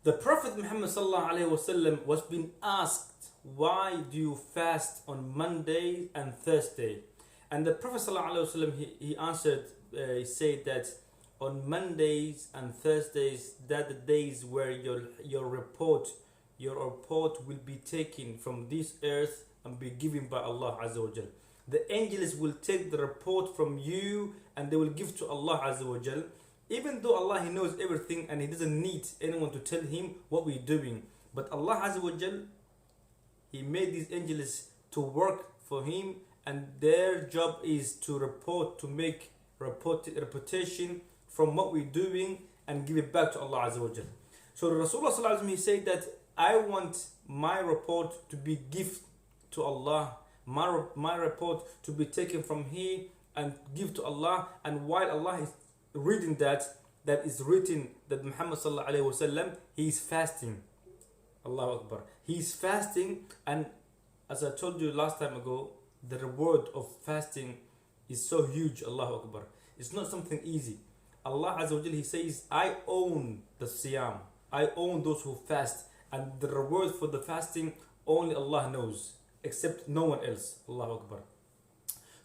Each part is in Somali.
The Prophet Muhammad sallallahu alaihi wasallam was being asked, why do you fast on Monday and Thursday? And the Prophet sallallahu alaihi wasallam, he answered, he said that on Mondays and Thursdays, that the days where your report will be taken from this earth and be given by Allah Azza wa Jal. The angels will take the report from you and they will give to Allah Azza wa Jal. Even though Allah, he knows everything and he doesn't need anyone to tell him what we're doing, but Allah Azza wa Jal, he made these angels to work for him, and their job is to report, to make reputation from what we're doing and give it back to Allah Azza wa Jal. So Rasulullah sallallahu alaihi wasallam, he said that I want my report to be gift to Allah, my report to be taken from here and give to Allah. And while Allah is reading that is written that Muhammad sallallahu alaihi wasallam, he is fasting. Allahu Akbar. He is fasting, and as I told you last time ago, the reward of fasting is so huge. Allahu Akbar. It's not something easy. Allah Azza wa Jalla, he says, I own the siyam. I own those who fast, and the reward for the fasting only Allah knows, except no one else. Allahu Akbar.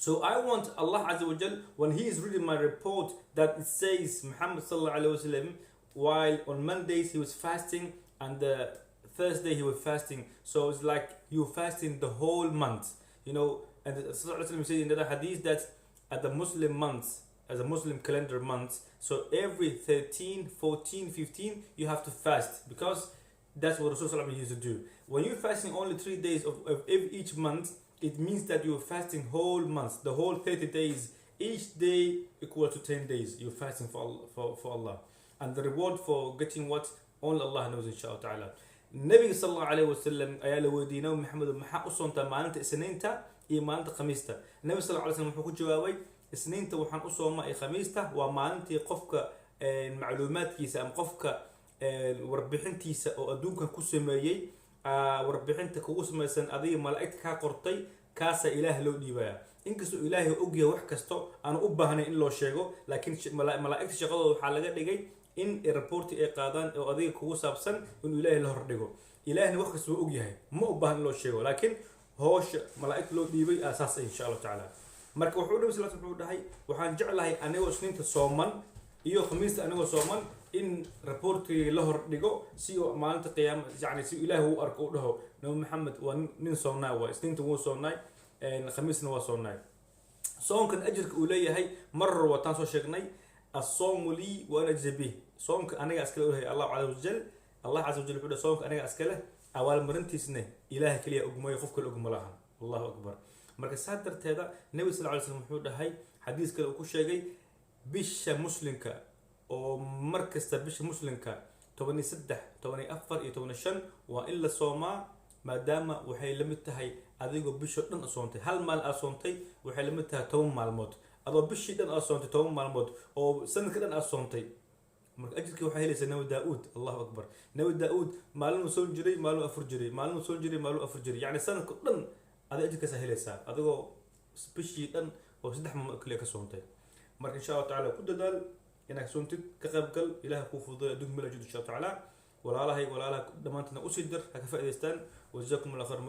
So I want Allah Azza wa Jal, when he is reading my report, that it says Muhammad sallallahu alaihi wasallam, while on Mondays he was fasting and the Thursday he was fasting. So it's like you fasting the whole month, you know. And the sallallahu alaihi wasallam said in the hadith that at the Muslim months, as a Muslim calendar month, so every 13, 14, 15 you have to fast, because that's what Rasulullah used to do. When you're fasting only 3 days of each month, it means that you're fasting whole months, the whole 30 days. Each day equal to 10 days. You're fasting for Allah. And the reward for getting what? Only Allah knows, inshallah ta'ala. Nabi sallallahu alayhi wa sallam, ayaa la weydiinay Muhammad, maxaa u soontaa maalinta Isniinta iyo maalinta Khamiista? Nabi sallallahu alayhi wa sallam wuxuu ku jawaabay, Isniinta waxaan u soomaa iyo Khamiista waa maalintii qofka macluumaadkiisa ama qofka warbixintiisa oo adduunkan ku sameeyay, warbixinta kugu samaysan adiga malaa'igta ka qortay, kaasa Ilaahay loo dhiibaya. Inkastoo Ilaahay og yahay wax kasto aan u baahnay in loo sheego, laakiin malaa'igta shaqadooda waxaa laga dhigay in report ay qaadaan oo adiga kugu saabsan in Ilaahay la hor dhigo. Ilaahayna wax kasto og yahay, ma u baahna loo sheego, laakiin hoosh malaa'igta loo dhiibay asaas insha Allah ta'ala. Marka wuxuu Nabi sallallahu alayhi wasallam dhahay, waxaan jeclahay anigoo Isniinta sooman iyo Khamiista anigoo sooman in reportkii la hor dhigo si oo maalinta qiyaam, yani si Ilaahay uu arko u dhaho Nabi Muhammad waa nin soonnaa, waa Isniinta wuu soonnaa, Khamiisna waa soonnaa. Soonkan ajirka uu leeyahay marar wataan soo sheegnay, as-sawmu li wa ana ajzi bih. Soonka aniga askale u leeyahay Allah Azza wa Jalla. Allah Azza wa Jalla wuxuu soonka aniga askale, awaal marintiisna Ilaahay kaliya ogmay, qof kale ogma laha. Allahu Akbar. Marka saa darteeda Nabi sallallahu alayhi wasallam wuxuu dhahay xadiis kale uu ku sheegay, bisha muslimka oo markasta bisha muslimka 13, 14 iyo 15 waa in la soomaa, maadaama waxay la mid tahay adigoo bisho dhan soontay. Hal maal aad soontay waxay la mid tahay 10 maalmood. adoo bishii dhan aad soontay 10 maalmood oo sanadka dhan aad soontay. marka ajirkii waxay helaysaa Nabi Daawud. Allahu Akbar. Nabi Daawud maalin soo jiray, maalin afur jiray, maalin soo jiray, maalin afur jiray, yani sanadka dhan ada ajirkaas helaysaa adigoo bishii dhan oo 3 maalmood kaliya ka soontay. marka insha Allah ta'ala ku dadaal inaad soontid, ka qayb gal, Ilaahay ku fududeeyo adduunka meel ajir insha Allah ta'ala. walaalaha dhamaantana u sii dir, ha ka faa'iideystaan. وجزاكم الله خير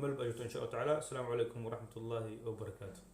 مل بأجرتون إن شاء الله تعالى. السلام عليكم ورحمة الله وبركاته.